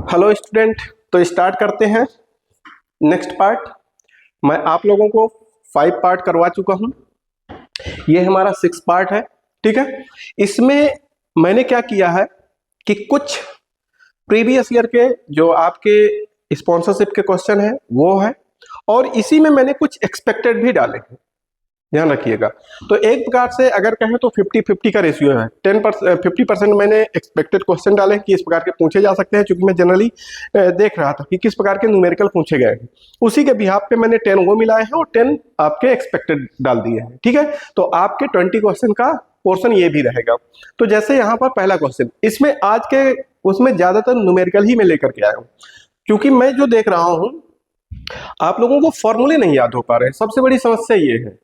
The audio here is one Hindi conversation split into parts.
हेलो स्टूडेंट, तो स्टार्ट करते हैं नेक्स्ट पार्ट। मैं आप लोगों को 5 पार्ट करवा चुका हूं, ये हमारा 6 पार्ट है। ठीक है, इसमें मैंने क्या किया है कि कुछ प्रीवियस ईयर के जो आपके स्पॉन्सरशिप के क्वेश्चन है वो है, और इसी में मैंने कुछ एक्सपेक्टेड भी डाले हैं, ध्यान रखिएगा। तो एक प्रकार से अगर कहें तो 50-50 का रेशियो है। 50% मैंने एक्सपेक्टेड क्वेश्चन डाले कि इस प्रकार के पूछे जा सकते हैं, क्योंकि मैं जनरली देख रहा था कि किस प्रकार के न्यूमेरिकल पूछे गए हैं। उसी के बिहाफ पे मैंने 10 वो मिलाए हैं और 10 आपके एक्सपेक्टेड डाल दिए हैं। ठीक है, तो आपके 20 क्वेश्चन का पोर्शन ये भी रहेगा। तो जैसे यहाँ पर पहला क्वेश्चन, इसमें आज के उसमें ज्यादातर न्यूमेरिकल ही मैं लेकर के आया हूँ, क्योंकि मैं जो देख रहा हूँ आप लोगों को फॉर्मूले नहीं याद हो पा रहे हैं। सबसे बड़ी समस्या ये है,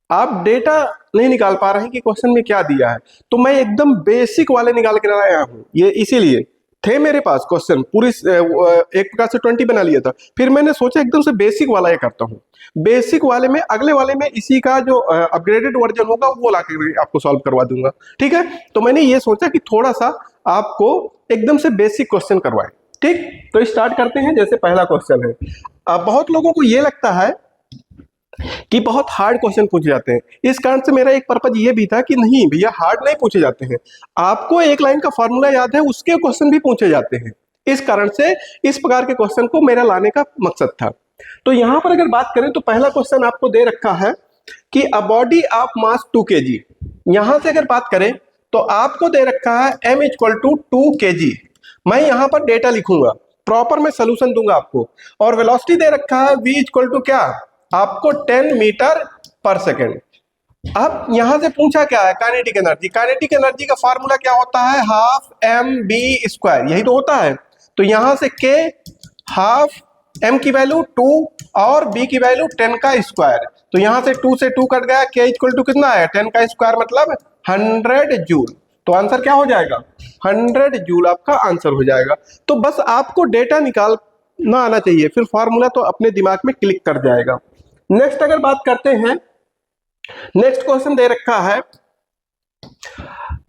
आप डेटा नहीं निकाल पा रहे हैं कि क्वेश्चन में क्या दिया है। तो मैं एकदम बेसिक वाले निकाल के लाया हूं, ये इसीलिए थे मेरे पास क्वेश्चन पूरी एक प्रकार से 20 बना लिया था, फिर मैंने सोचा एकदम से बेसिक वाला ये करता हूं। बेसिक वाले में अगले वाले में इसी का जो अपग्रेडेड वर्जन होगा वो ला के आपको सॉल्व करवा दूंगा। ठीक है, तो मैंने ये सोचा कि थोड़ा सा आपको एकदम से बेसिक क्वेश्चन करवाएं। ठीक, तो स्टार्ट करते हैं। जैसे पहला क्वेश्चन है, बहुत लोगों को ये लगता है कि बहुत हार्ड क्वेश्चन पूछे जाते हैं। इस कारण से मेरा एक पर्पज ये भी था कि नहीं भैया, हार्ड नहीं पूछे जाते हैं, आपको एक लाइन का फॉर्मूला याद है उसके क्वेश्चन भी पूछे जाते हैं। इस कारण से इस प्रकार के क्वेश्चन को मेरा लाने का मकसद था। तो यहां पर अगर बात करें तो पहला क्वेश्चन आपको दे रखा है कि अ बॉडी ऑफ मास 2 kg। यहां से अगर बात करें तो आपको दे रखा है m = 2 kg। मैं यहां पर डेटा लिखूंगा, प्रॉपर मैं सोल्यूशन दूंगा आपको। और वेलोसिटी दे रखा है v = क्या, आपको 10 मीटर पर सेकेंड। अब यहां से पूछा क्या है, काइनेटिक एनर्जी। काइनेटिक एनर्जी का फार्मूला क्या होता है, हाफ mv², यही तो होता है। तो यहां से k, हाफ m की वैल्यू 2 और b की वैल्यू 10 का स्क्वायर। तो यहां से 2 से 2 कट गया, k = कितना है, 10 का स्क्वायर मतलब 100 जूल। तो आंसर क्या हो जाएगा, 100 जूल आपका आंसर हो जाएगा। तो बस आपको डेटा निकाल ना आना चाहिए, फिर फार्मूला तो अपने दिमाग में क्लिक कर जाएगा। नेक्स्ट अगर बात करते हैं, नेक्स्ट क्वेश्चन दे रखा है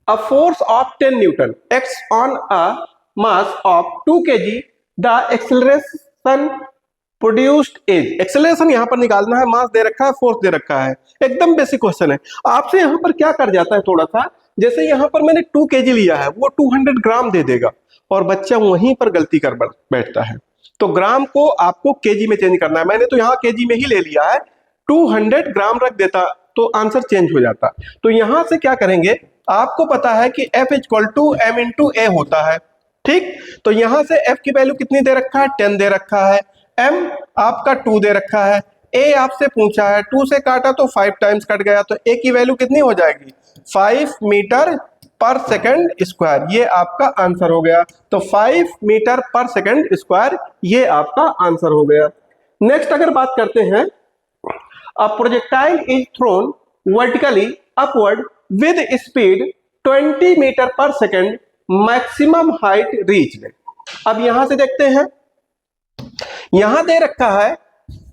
अ force of 10 Newton x on a mass of 2 kg, the acceleration produced is. Acceleration यहां पर निकालना है, मास दे रखा है, फोर्स दे रखा है। एकदम बेसिक क्वेश्चन है। आपसे यहां पर क्या कर जाता है थोड़ा सा, जैसे यहां पर मैंने 2 kg लिया है, वो 200 ग्राम दे देगा, और बच्चा वहीं पर गलती कर बैठता है। तो ग्राम को आपको केजी में चेंज करना है। मैंने तो यहाँ केजी में ही ले लिया है, 200 ग्राम रख देता तो आंसर चेंज हो जाता। तो यहां से क्या करेंगे, आपको पता है कि F = m × a होता है। ठीक, तो यहां से F की वैल्यू कितनी दे रखा है, 10 दे रखा है, m आपका 2 दे रखा है, a आपसे पूछा है, 2 से काटा तो 5 टाइम्स कट गया, तो a की वैल्यू कितनी हो जाएगी, 5 मीटर पर सेकंड स्क्वायर। ये आपका आंसर हो गया। तो 5 मीटर पर सेकंड स्क्वायर ये आपका आंसर हो गया। नेक्स्ट अगर बात करते हैं, a projectile is thrown vertically upward with speed 20 metre per second, maximum height reached. अब यहां से देखते हैं, यहां दे रखा है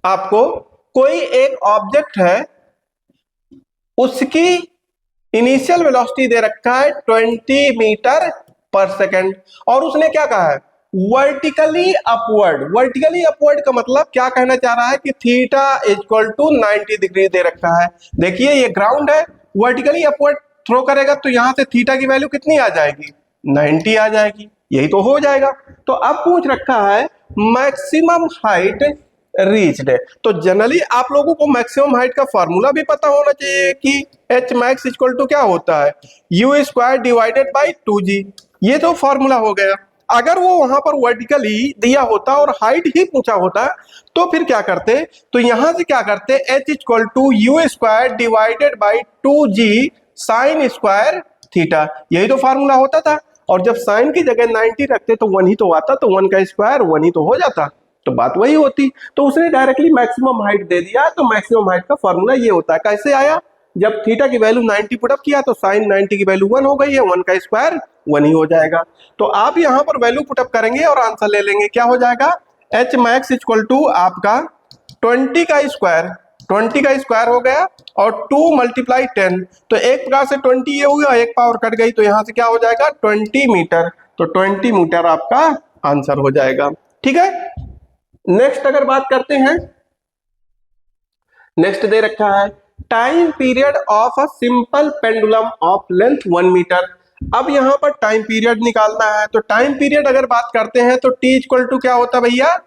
आपको कोई एक ऑब्जेक्ट है, उसकी इनिशियल वेलोसिटी दे रखा है 20 मीटर पर सेकंड, और उसने क्या कहा है, वर्टिकली अपवर्ड। वर्टिकली अपवर्ड का मतलब क्या कहना चाह रहा है कि थीटा = 90 डिग्री दे रखा है। देखिए ये ग्राउंड है, वर्टिकली अपवर्ड थ्रो करेगा तो यहां से थीटा की वैल्यू कितनी आ जाएगी, 90 आ जाएगी, यही तो हो जाएगा। तो अब पूछ रखा है मैक्सिमम हाइट रीच्ड। तो जनरली आप लोगों को मैक्सिमम हाइट का फार्मूला भी पता होना चाहिए कि h max = क्या होता है, u² / 2g। ये तो फार्मूला हो गया। अगर वो वहां पर वर्टिकली दिया होता और हाइट ही पूछा होता तो फिर क्या करते, तो यहां से क्या करते, h = u² / 2g sin² theta, यही तो फार्मूला होता था। और जब साइन की जगह 90 रखते तो 1 ही तो आता, तो 1 का स्क्वायर 1 ही तो हो जाता, तो बात वही होती। तो उसने डायरेक्टली मैक्सिमम हाइट दे दिया। तो मैक्सिमम हाइट का फॉर्मूला ये होता है। कैसे आया, जब थीटा की वैल्यू 90 पुट अप किया तो साइन 90 की वैल्यू 1 हो गई है, 1 का स्क्वायर 1 ही हो जाएगा। तो आप यहां पर वैल्यू पुट अप करेंगे और आंसर ले लेंगे, क्या हो जाएगा, h max = आपका 20 का स्क्वायर 20 का स्क्वायर हो गया और 2 × 10, तो एक प्रकार से 20 ये हो गया, एक पावर कट गई, तो यहां से क्या हो जाएगा 20 मीटर, तो 20 मीटर आपका आंसर हो जाएगा। ठीक है, नेक्स्ट अगर बात करते हैं, नेक्स्ट दे रखा है time period of a simple pendulum of length 1 metre. अब यहां पर टाइम पीरियड निकालना है, तो टाइम पीरियड अगर बात करते हैं तो t इक्वल टू क्या होता है भैया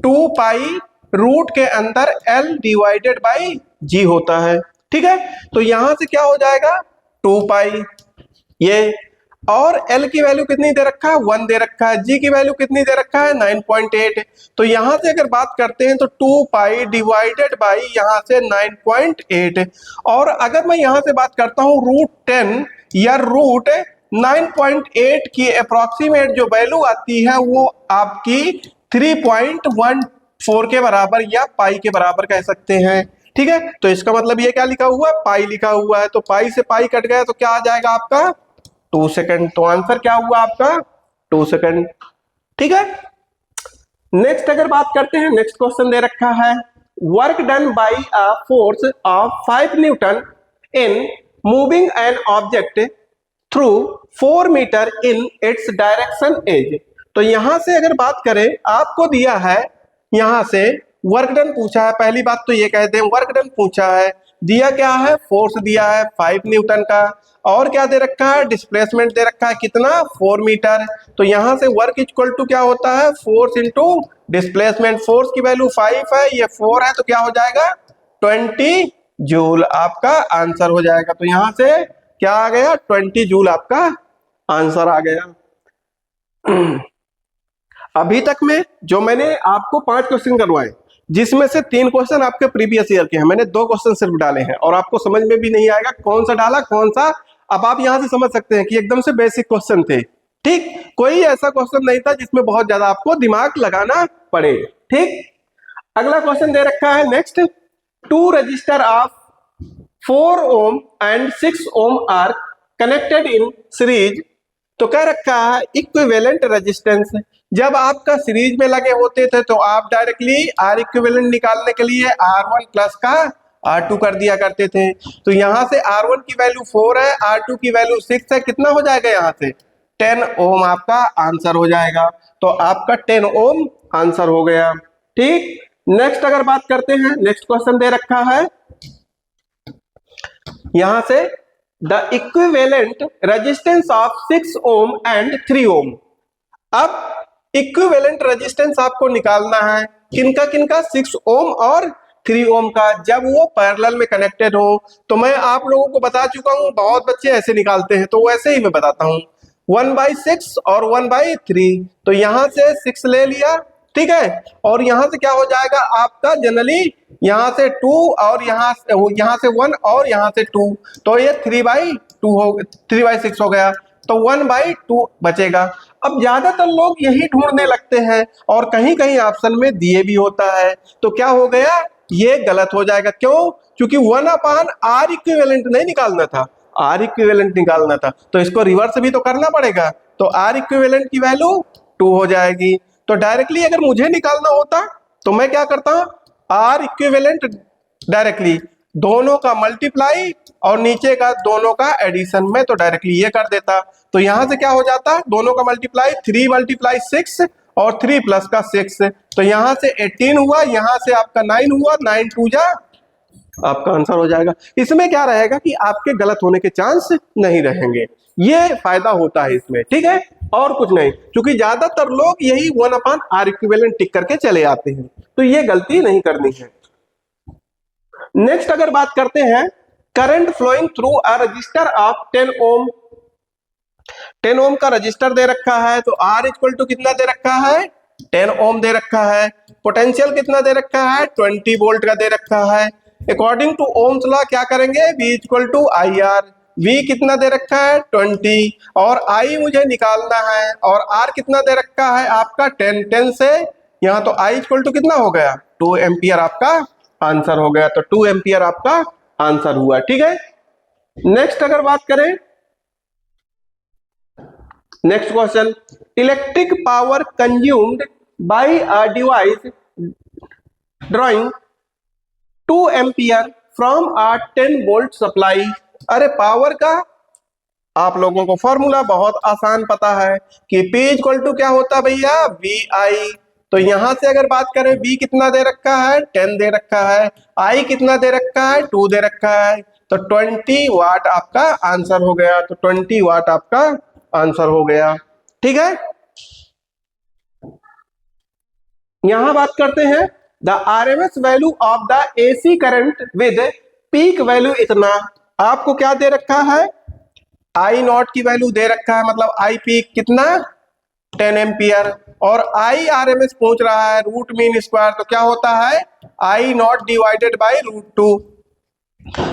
2 पाई रूट के अंदर l डिवाइडेड बाई g होता है। ठीक है, तो यहां से क्या हो जाएगा 2 पाई ये, और L की वैल्यू कितनी दे रखा है 1 दे रखा है, G की वैल्यू कितनी दे रखा है 9.8, तो यहां से अगर बात करते हैं तो 2 पाई डिवाइडेड बाई यहां से 9.8, और अगर मैं यहां से बात करता हूं √10 या √9.8 की अप्रोक्सीमेट जो वैल्यू आती है वो आपकी 3.14 के बराबर या पाई के बराबर कह सकते हैं। ठीक है, तो इसका मतलब ये क्या लिखा हुआ है पाई लिखा हुआ है, तो पाई से पाई कट गया तो क्या आ जाएगा आपका 2 सेकंड, तो आंसर क्या हुआ आपका 2 सेकंड। ठीक है, नेक्स्ट अगर बात करते हैं, नेक्स्ट क्वेश्चन दे रखा है work done by a force of 5 newton in moving an object through 4 metre in its direction is. तो यहां से अगर बात करें, आपको दिया है यहां से वर्क डन पूछा है, पहली बात तो ये कहते हैं वर्क डन पूछा है, दिया क्या है फोर्स दिया है 5 न्यूटन का, और क्या दे रखा है डिस्प्लेसमेंट दे रखा है कितना 4 मीटर, तो यहां से वर्क इक्वल टू क्या होता है फोर्स इंटू डिस्प्लेसमेंट, फोर्स की वैल्यू 5 है ये 4 है, तो क्या हो जाएगा 20 जूल आपका आंसर हो जाएगा। तो यहां से क्या आ गया 20 जूल आपका आंसर आ गया। अभी तक में जो मैंने आपको 5 क्वेश्चन करवाए, जिसमें से 3 क्वेश्चन आपके प्रीवियस ईयर के हैं, मैंने 2 क्वेश्चन सिर्फ डाले हैं, और आपको समझ में भी नहीं आएगा कौन सा डाला कौन सा, अब आप यहां से समझ सकते हैं कि एकदम से बेसिक क्वेश्चन थे। ठीक, कोई ऐसा क्वेश्चन नहीं था जिसमें बहुत ज्यादा आपको दिमाग लगाना पड़े। ठीक, अगला क्वेश्चन दे रखा है next 2 resistor of 4 ohm and 6 ohm are connected in series. तो कह रखा है इक्विवेलेंट रेजिस्टेंस, जब आपका सीरीज में लगे होते थे तो आप डायरेक्टली आर इक्विवेलेंट निकालने के लिए R1 प्लस का R2 कर दिया करते थे, तो यहां से R1 की वैल्यू 4 है, R2 की वैल्यू 6 है, कितना हो जाएगा यहां से 10 ओम आपका आंसर हो जाएगा, तो आपका 10 ओम आंसर हो गया। ठीक, नेक्स्ट अगर बात करते हैं, नेक्स्ट क्वेश्चन दे रखा है यहां से the equivalent resistance of 6 ohm and 3 ओम। अब इक्विवेलेंट रेजिस्टेंस आपको निकालना है किनका किनका 6 ओम और 3 ओम का, जब वो पैरेलल में कनेक्टेड हो। तो मैं आप लोगों को बता चुका हूं, बहुत बच्चे ऐसे निकालते हैं, तो वैसे ही मैं बताता हूं 1/6 और 1/3, तो यहां से 6 ले लिया, ठीक है, और यहां से क्या हो जाएगा आपका जनरली यहां से 2 और यहां से 1 और यहां से 2, तो ये 3/2 हो 3/6 हो गया, तो 1/2 बचेगा। अब ज्यादातर लोग यही ढूंढने लगते हैं और कहीं कहीं ऑप्शन में दिए भी होता है, तो क्या हो गया ये गलत हो जाएगा, क्यों, क्योंकि 1/r इक्विवेलेंट नहीं निकालना था, R इक्विवेलेंट निकालना था, तो इसको रिवर्स भी तो करना पड़ेगा, तो R इक्विवेलेंट की वैल्यू 2 हो जाएगी। तो डायरेक्टली अगर मुझे निकालना होता तो मैं क्या करता हूं R इक्विवेलेंट डायरेक्टली दोनों का मल्टीप्लाई और नीचे का दोनों का एडिशन में तो डायरेक्टली ये कर देता, तो यहां से क्या हो जाता दोनों का मल्टीप्लाई 3 × 6 और 3 प्लस का 6, तो यहां से 18 हुआ, यहां से आपका 9 हुआ, 9 2 जा आपका आंसर हो जाएगा। इसमें क्या रहेगा कि आपके गलत होने के चांस नहीं रहेंगे, ये फायदा होता है इसमें, ठीक है, और कुछ नहीं, क्योंकि ज्यादातर लोग यही 1/r इक्विवेलेंट टिक करके चले आते हैं, तो ये गलती नहीं करनी है। नेक्स्ट अगर बात करते हैं current flowing through a resistor of 10 ohm, 10 ohm का रजिस्टर दे रखा है, तो R इक्वल टू कितना दे रखा है 10 ओम दे रखा है, पोटेंशियल कितना दे रखा है 20 वोल्ट का दे रखा है। अकॉर्डिंग टू ओम्स लॉ क्या करेंगे V equal to IR, V कितना दे रखा है 20 और I मुझे निकालना है, और R कितना दे रखा है आपका 10 से यहाँ, तो I इक्वल टू कितना हो गया 2 एम्पियर आपका आंसर हो गया, तो 2 एम्पियर आपका आंसर हुआ, ठीक है। नेक्स्ट अगर बात करें, next question electric power consumed by a device drawing 2 ampere from a 10 volt supply. अरे पावर का आप लोगों को फॉर्मूला बहुत आसान पता है कि P इक्वल टू क्या होता है भैया, VI। तो यहां से अगर बात करें V कितना दे रखा है, 10 दे रखा है, I कितना दे रखा है, 2 दे रखा है, तो 20 वाट आपका आंसर हो गया। तो 20 वाट आपका आंसर हो गया। ठीक है, यहां बात करते हैं the RMS value of the AC current with peak value इतना। आपको क्या दे रखा है, आई नॉट की वैल्यू दे रखा है, मतलब आई पीक कितना 10 एम्पियर, और आई आरएमएस पहुंच रहा है रूट मीन स्क्वायर, तो क्या होता है आई नॉट डिवाइडेड बाई √2।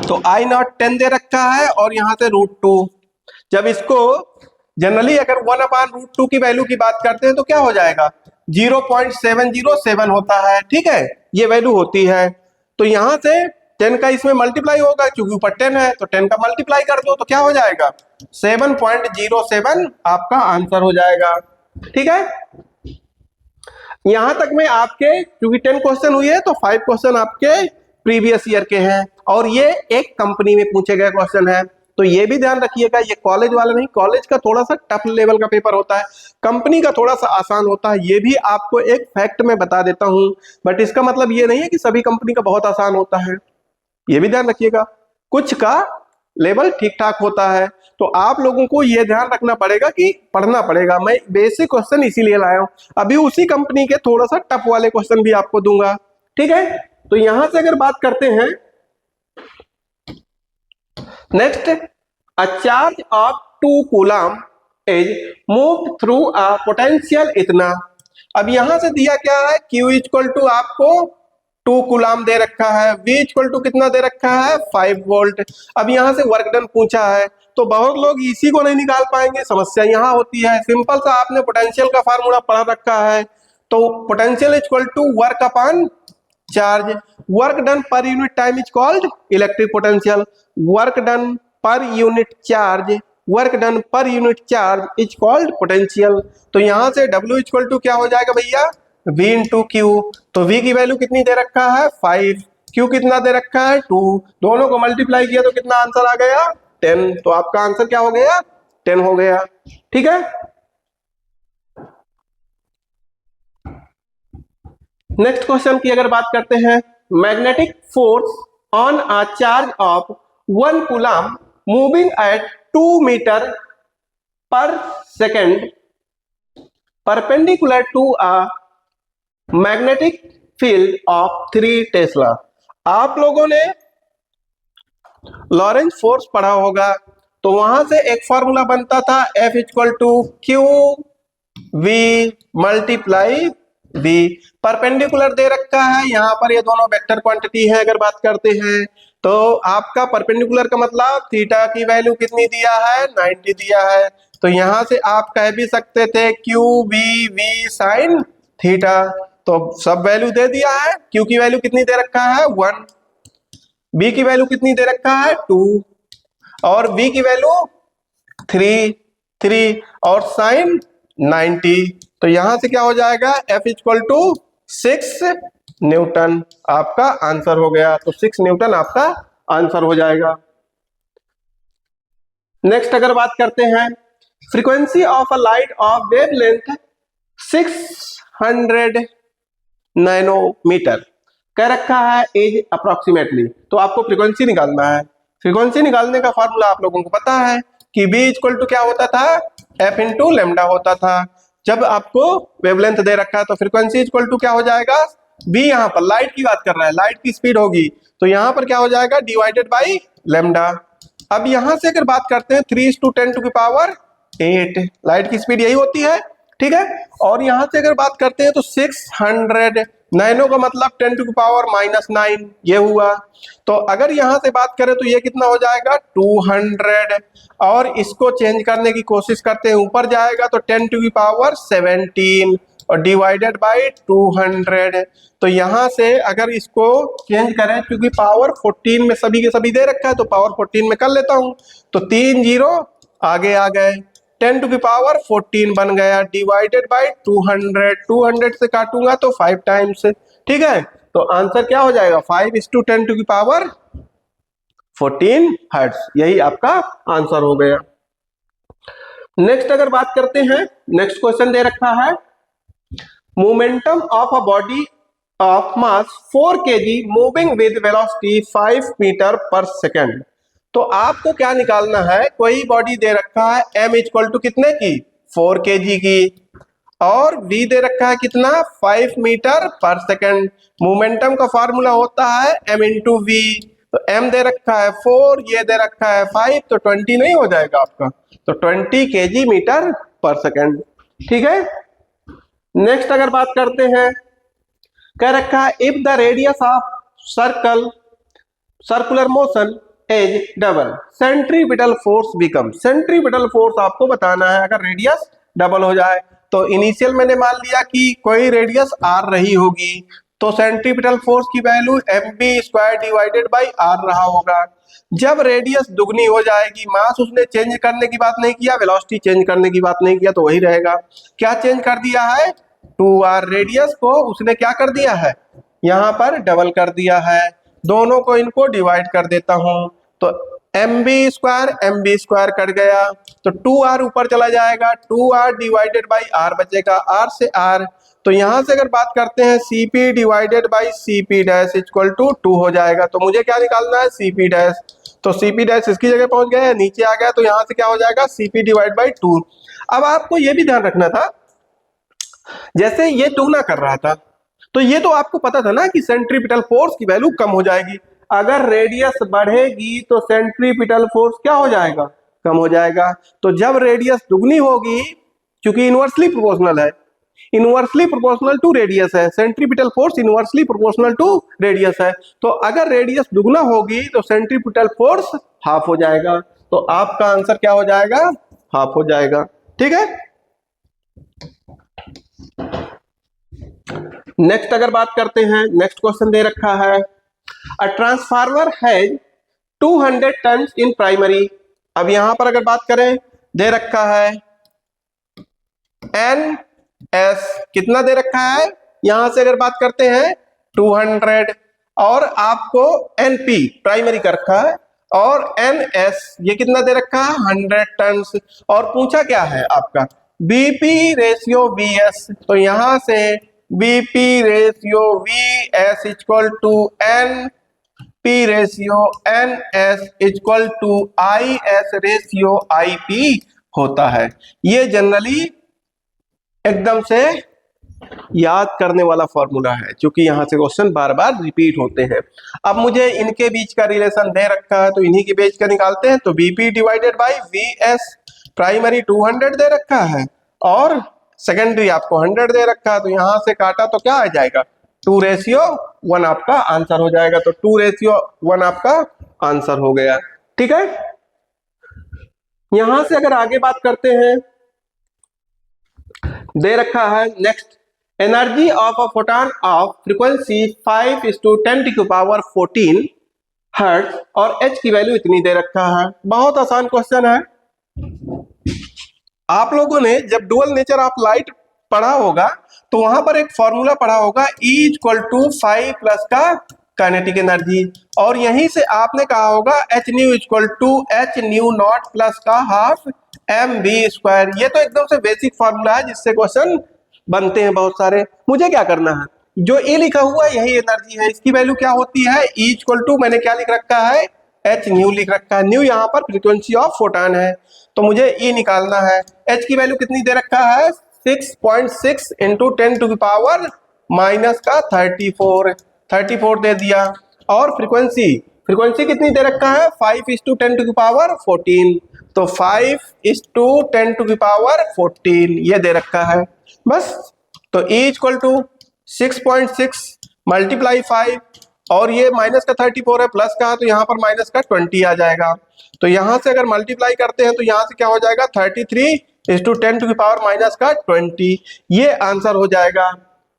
तो आई नॉट 10 दे रखा है और यहां से √2। जब इसको जनरली अगर 1/√2 की वैल्यू की बात करते हैं तो क्या हो जाएगा, 0.707 होता है। ठीक है, ये वैल्यू होती है। तो यहां से 10 का इसमें मल्टीप्लाई होगा, क्योंकि ऊपर 10 है तो 10 का मल्टीप्लाई कर दो तो क्या हो जाएगा 7.07 आपका आंसर हो जाएगा। ठीक है, यहां तक में आपके क्योंकि 10 क्वेश्चन हुए हैं तो 5 क्वेश्चन आपके प्रीवियस ईयर के हैं, और ये एक कंपनी में पूछे गए क्वेश्चन है। तो ये भी ध्यान रखिएगा, ये कॉलेज वाला नहीं, कॉलेज का थोड़ा सा टफ लेवल का पेपर होता है, कंपनी का थोड़ा सा आसान होता है। ये भी आपको एक फैक्ट में बता देता हूं, बट इसका मतलब ये नहीं है कि सभी कंपनी का बहुत आसान होता है, ये भी ध्यान रखिएगा, कुछ का लेवल ठीक ठाक होता है। तो आप लोगों को ये ध्यान रखना पड़ेगा कि पढ़ना पड़ेगा। मैं बेसिक क्वेश्चन इसीलिए लाया हूं, अभी उसी कंपनी के थोड़ा सा टफ वाले क्वेश्चन भी आपको दूंगा। ठीक है, तो यहां से अगर बात करते हैं next, a charge of 2 coulomb is moved through a potential इतना। अब यहां से दिया क्या है, Q इक्वल टू आपको 2 कूलम दे रखा है, V इक्वल टू कितना दे रखा है 5 वोल्ट। अब यहां से वर्क डन पूछा है, तो बहुत लोग इसी को नहीं निकाल पाएंगे, समस्या यहां होती है। सिंपल सा आपने पोटेंशियल का फार्मूला पढ़ा रखा है, तो potential equal to work upon charge, work done per unit time is called electric potential, work done per unit charge, work done per unit charge is called potential. तो यहां से W इक्वल टू क्या हो जाएगा भैया, V इंटू क्यू। तो V की वैल्यू कितनी दे रखा है 5, Q कितना दे रखा है 2, दोनों को मल्टीप्लाई किया तो कितना आंसर आ गया 10। तो आपका आंसर क्या हो गया 10 हो गया। ठीक है, नेक्स्ट क्वेश्चन की अगर बात करते हैं, magnetic force on a charge of 1 coulomb moving at 2 metre per second perpendicular to a magnetic field of 3 tesla. आप लोगों ने लॉरेंज फोर्स पढ़ा होगा, तो वहां से एक फॉर्मूला बनता था F equal to Q V multiply V। Perpendicular दे रखा है, यहाँ पर ये दोनों वेक्टर क्वांटिटी है। अगर बात करते हैं तो आपका परपेंडिकुलर का मतलब थीटा की वैल्यू कितनी दिया है 90 दिया है, तो यहां से आप कह भी सकते थे Q V V sine theta. तो सब वैल्यू दे दिया है, क्यू की वैल्यू कितनी दे रखा है 1, बी की वैल्यू कितनी दे रखा है 2, और वी की वैल्यू 3 और साइन 90। तो यहां से क्या हो जाएगा F इक्वल टू 6 न्यूटन आपका आंसर हो गया। तो 6 न्यूटन आपका आंसर हो जाएगा। नेक्स्ट अगर बात करते हैं, frequency of a light of wavelength 600 nanometre कह रखा है एज अप्रोक्सीमेटली। तो आपको फ्रीक्वेंसी निकालना है। फ्रीक्वेंसी निकालने का फार्मूला आप लोगों को पता है कि B इक्वल टू क्या होता था F इंटू लेमडा होता था। जब आपको वेवलेंथ दे रखा है तो फ्रीक्वेंसी इक्वल टू क्या हो जाएगा, B यहाँ पर लाइट की बात कर रहा है, लाइट की स्पीड होगी, तो यहाँ पर क्या हो जाएगा डिवाइडेड बाई लेमडा। अब यहां से अगर बात करते हैं 3:10⁸ लाइट की स्पीड यही होती है। ठीक है, और यहां से अगर बात करते हैं तो 600 नैनो का मतलब 10⁻⁻9 ये हुआ। तो अगर यहां से बात करें तो ये कितना हो जाएगा 200, और इसको चेंज करने की कोशिश करते हैं ऊपर जाएगा तो 10⁻17 और डिवाइडेड बाई 200। तो यहां से अगर इसको चेंज करें, क्योंकि पावर 14 में सभी के सभी दे रखा है तो पावर 14 में कर लेता हूं, तो 3 जीरो आगे आ गए, 10⁻14 बन गया डिवाइडेड बाई 200। 200 से काटूंगा तो 5 टाइम्स। ठीक है, तो आंसर क्या हो जाएगा 5:10⁻14 हर्ट्ज, यही आपका आंसर हो गया। नेक्स्ट अगर बात करते हैं, नेक्स्ट क्वेश्चन दे रखा है momentum of a body of mass 4 kg moving with velocity 5 metre per second. तो आपको क्या निकालना है, कोई बॉडी दे रखा है m इक्वल टू कितने की 4 kg की, और v दे रखा है कितना 5 मीटर पर सेकेंड। मोमेंटम का फार्मूला होता है m इंटू वी, तो m दे रखा है 4, ये दे रखा है 5, तो 20 नहीं हो जाएगा आपका, तो 20 kg मीटर पर सेकेंड। ठीक है। नेक्स्ट अगर बात करते हैं, कह रखा है if the radius of circular motion is double centripetal force become. Centripetal force आपको बताना है, अगर रेडियस डबल हो जाए तो इनिशियल मैंने मान लिया कि कोई रेडियस आर रही होगी, तो सेंट्रीपिटल फोर्स की value mv² divided by r रहा होगा। जब रेडियस दुगनी हो जाएगी, मास उसने चेंज करने की बात नहीं किया, वेलोसिटी चेंज करने की बात नहीं किया, तो वही रहेगा। क्या चेंज कर दिया है 2r, रेडियस को उसने क्या कर दिया है यहाँ पर डबल कर दिया है। दोनों को इनको डिवाइड कर देता हूं, तो mv² कट गया, तो 2r ऊपर चला जाएगा, 2r डिवाइडेड बाई r बचेगा, r से r। तो यहां से अगर बात करते हैं cp divided by cp dash equal to 2 हो जाएगा। तो मुझे क्या निकालना है cp डैश, तो cp डैश इसकी जगह पहुंच गया है, नीचे आ गया, तो यहां से क्या हो जाएगा cp डिवाइड बाई 2। अब आपको ये भी ध्यान रखना था, जैसे ये दुगना कर रहा था, तो ये तो आपको पता था ना कि सेंट्रीपिटल फोर्स की वैल्यू कम हो जाएगी। अगर रेडियस बढ़ेगी तो सेंट्रीपिटल फोर्स क्या हो जाएगा कम हो जाएगा। तो जब रेडियस दुगनी होगी, क्योंकि इनवर्सली प्रोपोर्शनल है, इनवर्सली प्रोपोर्शनल टू रेडियस है, centripetal force inversely proportional to radius है, तो अगर रेडियस दुगना होगी तो सेंट्रीपिटल फोर्स हाफ हो जाएगा। तो आपका आंसर क्या हो जाएगा हाफ हो जाएगा। ठीक है। नेक्स्ट अगर बात करते हैं, नेक्स्ट क्वेश्चन दे रखा है a transformer has 200 tons in primary. अब यहां पर अगर बात करें, दे रखा है एन एस, कितना दे रखा है, यहां से अगर बात करते हैं 200, और आपको एनपी प्राइमरी कर रखा है, और एनएस ये कितना दे रखा है 100 टन्स, और पूछा क्या है आपका बीपी रेशियो वीएस। तो यहां से V P ratio V S equal to N P ratio N S equal to I S ratio I P होता है। ये जनरली एकदम से याद करने वाला फॉर्मूला है, क्योंकि यहां से क्वेश्चन बार बार रिपीट होते हैं। अब मुझे इनके बीच का रिलेशन दे रखा है, तो इन्हीं के बीच का निकालते हैं। तो BP divided by V S, primary 200 दे रखा है और सेकेंडरी आपको 100 दे रखा है, तो यहां से काटा तो क्या आ जाएगा 2:1 आपका आंसर हो जाएगा। तो 2:1 आपका आंसर हो गया। ठीक है। यहां से अगर आगे बात करते हैं, दे रखा है next energy of a photon of frequency 5:10⁻14 hertz और h की वैल्यू इतनी दे रखा है। बहुत आसान क्वेश्चन है। आप लोगों ने जब डुअल नेचर ऑफ लाइट पढ़ा होगा तो वहां पर एक फॉर्मूला पढ़ा होगा E = 5 प्लस का काइनेटिक एनर्जी, और यहीं से आपने कहा होगा h new = h new not plus का हाफ mv²। ये तो एकदम से बेसिक फॉर्मूला है जिससे क्वेश्चन बनते हैं बहुत सारे। मुझे क्या करना है, जो ए लिखा हुआ है यही एनर्जी है, इसकी वैल्यू क्या होती है E = मैंने क्या लिख रखा है h न्यू लिख रखा है। न्यू यहाँ पर फ्रीक्वेंसी ऑफ फोटॉन है, तो मुझे E निकालना है। h की वैल्यू कितनी दे रखा है 6.6 इंटू 10⁻34 दे दिया, और फ्रीक्वेंसी कितनी दे रखा है 5:10⁻14, तो 5:10⁻14 ये दे रखा है बस। तो E = 6.6 मल्टीप्लाई 5, और ये माइनस का 34 है, प्लस का, तो यहाँ पर माइनस का 20 आ जाएगा। तो यहाँ से अगर मल्टीप्लाई करते हैं तो यहाँ से क्या हो जाएगा 33:10⁻⁻20, ये आंसर हो जाएगा।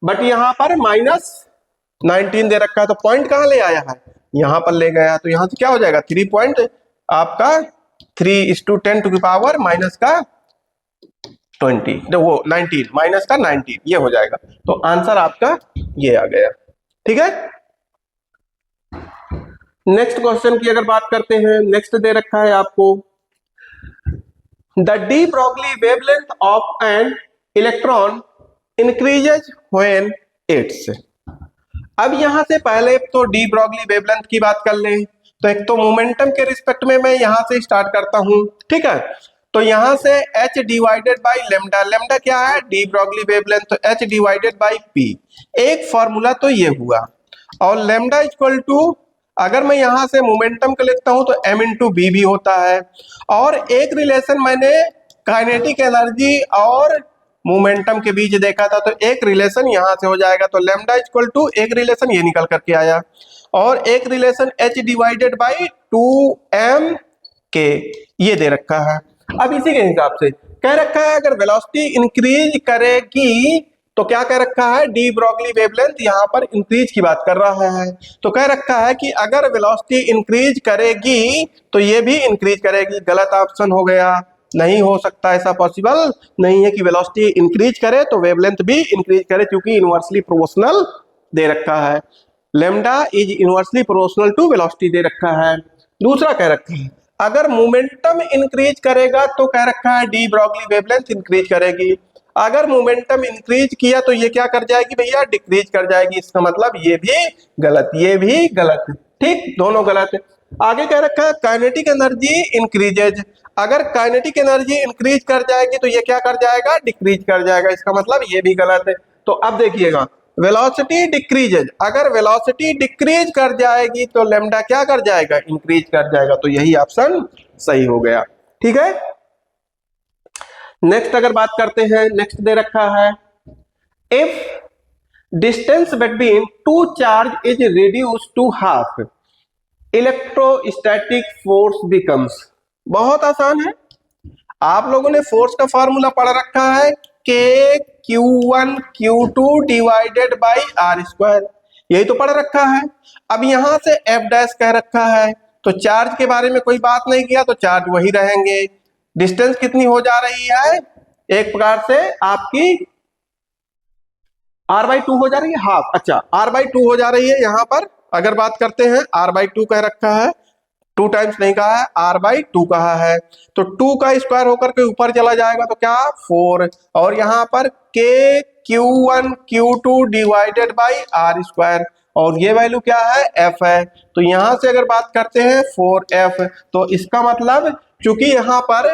बट यहाँ पर -19 दे रखा है, तो पॉइंट कहाँ ले आया है यहाँ पर ले गया, तो यहाँ से क्या हो जाएगा 3 पॉइंट आपका 3:10⁻⁻20, तो वो 19 -19 ये हो जाएगा। तो आंसर आपका ये आ गया। ठीक है। नेक्स्ट क्वेश्चन की अगर बात करते हैं, नेक्स्ट दे रखा है आपको, the de Broglie wavelength of an electron increases when it's. अब यहां से पहले तो डी ब्रॉगली वेवलेंथ की बात कर लें, तो एक तो मोमेंटम के रिस्पेक्ट में मैं यहां से स्टार्ट करता हूं, ठीक है। तो यहां से h divided by lambda, lambda क्या है, डी ब्रॉगली वेवलेंथ, तो h डिवाइडेड बाई p, एक फॉर्मूला तो ये हुआ। और लेमडा इक्वल टू, अगर मैं यहां से मोमेंटम का लिखता हूं तो m इंटू बी भी होता है। और एक रिलेशन मैंने काइनेटिक एनर्जी और मोमेंटम के बीच देखा था, तो एक रिलेशन यहां से हो जाएगा, तो लेमडा इक्वल टू एक रिलेशन ये निकल करके आया, और एक relation h divided by 2m के, ये दे रखा है। अब इसी के हिसाब से कह रखा है अगर वेलोसिटी इंक्रीज करेगी तो क्या कह रखा है, डी ब्रॉगली वेवलेंथ यहां पर इंक्रीज की बात कर रहा है, तो कह रखा है कि अगर वेलोसिटी इंक्रीज करेगी तो ये भी इंक्रीज करेगी। गलत ऑप्शन हो गया, नहीं हो सकता, ऐसा पॉसिबल नहीं है कि वेलोसिटी इंक्रीज करे तो वेवलेंथ भी इंक्रीज करे, क्योंकि इनवर्सली प्रोपोर्शनल दे रखा है। Lambda is inversely proportional to velocity दे रखा है। दूसरा कह रखा है अगर मोमेंटम इंक्रीज करेगा तो कह रखा है डी ब्रॉगली वेवलेंथ इंक्रीज करेगी। अगर मोमेंटम इंक्रीज किया तो ये क्या कर जाएगी भैया, डिक्रीज कर जाएगी। इसका मतलब ये भी गलत, ये भी गलत, ठीक, दोनों गलत है। आगे कह रखा है काइनेटिक एनर्जी इंक्रीजेज, अगर काइनेटिक एनर्जी इंक्रीज कर जाएगी तो ये क्या कर जाएगा, डिक्रीज कर जाएगा। इसका मतलब ये भी गलत है। तो अब देखिएगा, वेलोसिटी डिक्रीजेज, अगर वेलोसिटी डिक्रीज कर जाएगी तो लेमडा क्या कर जाएगा, इंक्रीज कर जाएगा। तो यही ऑप्शन सही हो गया, ठीक है। नेक्स्ट अगर बात करते हैं, नेक्स्ट दे रखा है if distance between two charge is reduce to half electrostatic force becomes. बहुत आसान है, आप लोगों ने फोर्स का फॉर्मूला पढ़ रखा है, के Q1 Q2 divided by r square, यही तो पढ़ रखा है। अब यहां से F डैश कह रखा है, तो चार्ज के बारे में कोई बात नहीं किया, तो चार्ज वही रहेंगे। डिस्टेंस कितनी हो जा रही है, एक प्रकार से आपकी r/2 हो जा रही है, हाफ, अच्छा r/2 हो जा रही है। यहां पर अगर बात करते हैं r/2 कह रखा है, 2 टाइम्स नहीं कहा है, r/2 कहा है, तो 2 का स्क्वायर होकर के ऊपर चला जाएगा तो क्या 4, और यहाँ पर k Q1 Q2 divided by r square, और ये वैल्यू क्या है, f है। तो यहां से अगर बात करते हैं 4f, तो इसका मतलब चूंकि यहाँ पर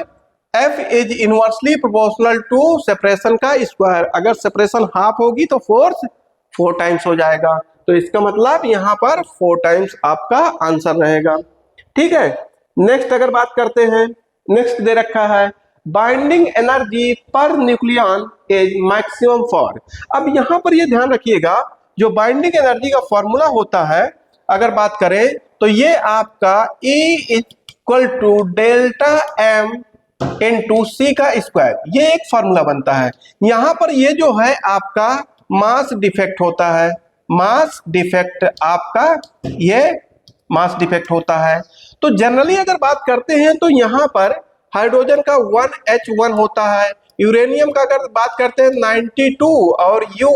f is inversely proportional to separation का स्क्वायर, अगर सेपरेशन हाफ होगी तो फोर्स 4 टाइम्स हो जाएगा, तो इसका मतलब यहाँ पर 4 टाइम्स आपका आंसर रहेगा, ठीक है। नेक्स्ट अगर बात करते हैं, नेक्स्ट दे रखा है binding energy per nucleon is maximum for. अब यहां पर ये ध्यान रखिएगा, जो बाइंडिंग एनर्जी का फॉर्मूला होता है अगर बात करें तो ये आपका E equal to delta M into C का स्क्वायर, ये एक फॉर्मूला बनता है। यहां पर ये जो है आपका मास डिफेक्ट होता है, मास डिफेक्ट आपका ये मास डिफेक्ट होता है। तो जनरली अगर बात करते हैं तो यहाँ पर हाइड्रोजन का 1H1 होता है, यूरेनियम का अगर बात करते हैं 92 और U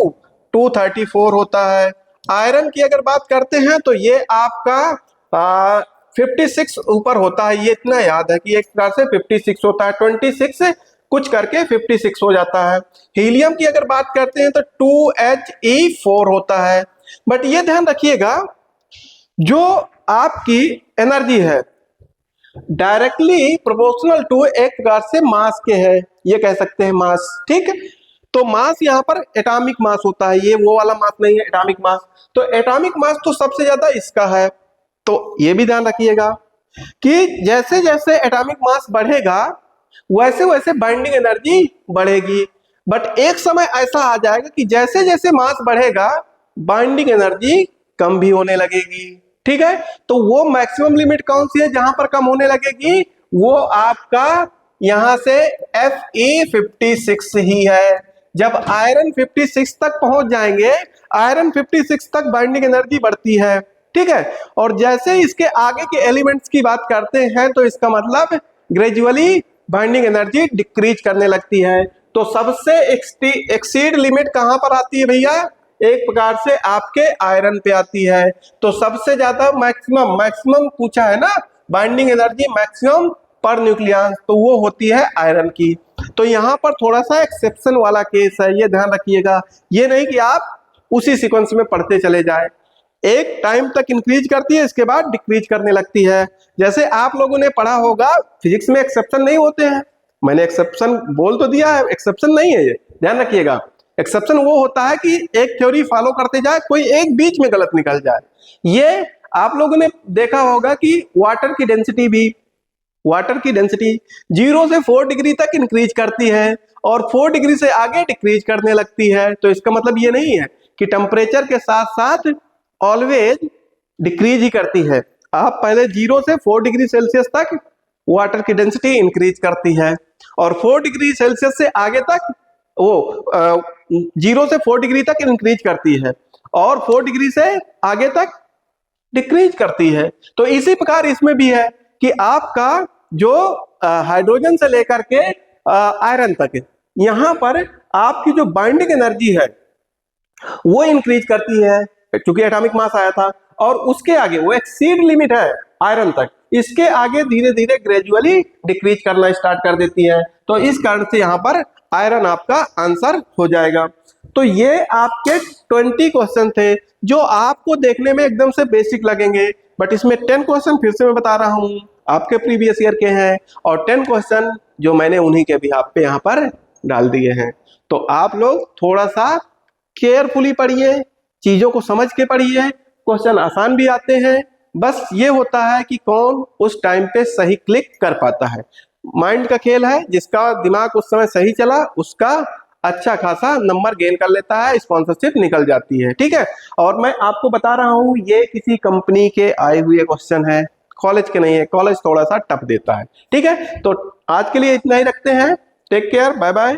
234 होता है। आयरन की अगर बात करते हैं तो ये आपका 56 ऊपर होता है, ये इतना याद है कि एक प्रकार से 56 होता है, 26 कुछ करके 56 हो जाता है। हीलियम की अगर बात करते हैं तो 2He4 होता है। बट ये ध्यान रखिएगा, जो आपकी एनर्जी है डायरेक्टली प्रोपोर्शनल टू एक प्रकार से मास के है, ये कह सकते हैं मास, ठीक। तो मास यहाँ पर एटॉमिक मास होता है, ये वो वाला मास नहीं है, एटॉमिक मास। तो एटॉमिक मास तो सबसे ज्यादा इसका है, तो ये भी ध्यान रखिएगा कि जैसे जैसे एटॉमिक मास बढ़ेगा वैसे वैसे बाइंडिंग एनर्जी बढ़ेगी। बट एक समय ऐसा आ जाएगा कि जैसे जैसे मास बढ़ेगा बाइंडिंग एनर्जी कम भी होने लगेगी, ठीक है। तो वो मैक्सिमम लिमिट कौन सी है जहां पर कम होने लगेगी, वो आपका यहां से Fe56 ही है। जब आयरन 56 तक पहुंच जाएंगे, आयरन 56 तक बाइंडिंग एनर्जी बढ़ती है, ठीक है। और जैसे इसके आगे के एलिमेंट्स की बात करते हैं तो इसका मतलब ग्रेजुअली बाइंडिंग एनर्जी डिक्रीज करने लगती है। तो सबसे एक्सीड लिमिट कहां पर आती है भैया, एक प्रकार से आपके आयरन पे आती है। तो सबसे ज्यादा मैक्सिमम पूछा है ना, बाइंडिंग एनर्जी मैक्सिमम पर न्यूक्लियस, तो वो होती है आयरन की। तो यहाँ पर थोड़ा सा एक्सेप्शन वाला केस है, ये ध्यान रखिएगा। ये नहीं कि आप उसी सीक्वेंस में पढ़ते चले जाए, एक टाइम तक इंक्रीज करती है, इसके बाद डिक्रीज करने लगती है। जैसे आप लोगों ने पढ़ा होगा फिजिक्स में एक्सेप्शन नहीं होते हैं, मैंने एक्सेप्शन बोल तो दिया है, एक्सेप्शन नहीं है, ये ध्यान रखिएगा। एक्सेप्शन वो होता है कि एक थ्योरी फॉलो करते जाए, कोई एक बीच में गलत निकल जाए। ये आप लोगों ने देखा होगा कि वाटर की डेंसिटी 0 से 4 डिग्री तक इंक्रीज करती है और 4 डिग्री से आगे डिक्रीज करने लगती है। तो इसका मतलब ये नहीं है कि टेम्परेचर के साथ साथ ऑलवेज डिक्रीज ही करती है। आप पहले 0 से 4 डिग्री सेल्सियस तक वाटर की डेंसिटी इंक्रीज करती है और 4 डिग्री सेल्सियस से आगे तक वो 0 से 4 डिग्री तक इंक्रीज करती है और 4 डिग्री से आगे तक डिक्रीज करती है। तो इसी प्रकार इसमें भी है कि आपका जो हाइड्रोजन से लेकर के आयरन तक, यहां पर आपकी जो बाइंडिंग एनर्जी है वो इंक्रीज करती है, क्योंकि एटॉमिक मास आया था, और उसके आगे वो एक्सीड लिमिट है आयरन तक, इसके आगे धीरे धीरे ग्रेजुअली डिक्रीज करना स्टार्ट कर देती है। तो इस कारण से यहाँ पर आयरन आपका आंसर हो जाएगा। तो ये आपके 20 क्वेश्चन थे जो आपको देखने में एकदम से बेसिक लगेंगे, बट इसमें 10 क्वेश्चन फिर से मैं बता रहा हूँ आपके प्रीवियस ईयर के हैं और 10 क्वेश्चन जो मैंने उन्हीं के बिहाफ पे यहाँ पर डाल दिए हैं। तो आप लोग थोड़ा सा केयरफुली पढ़िए, चीजों को समझ के पढ़िए, क्वेश्चन आसान भी आते हैं, बस ये होता है कि कौन उस टाइम पे सही क्लिक कर पाता है। माइंड का खेल है, जिसका दिमाग उस समय सही चला उसका अच्छा खासा नंबर गेन कर लेता है, स्पॉन्सरशिप निकल जाती है, ठीक है। और मैं आपको बता रहा हूँ ये किसी कंपनी के आए हुए क्वेश्चन है, कॉलेज के नहीं है, कॉलेज थोड़ा सा टफ देता है, ठीक है। तो आज के लिए इतना ही रखते हैं, टेक केयर, बाय बाय।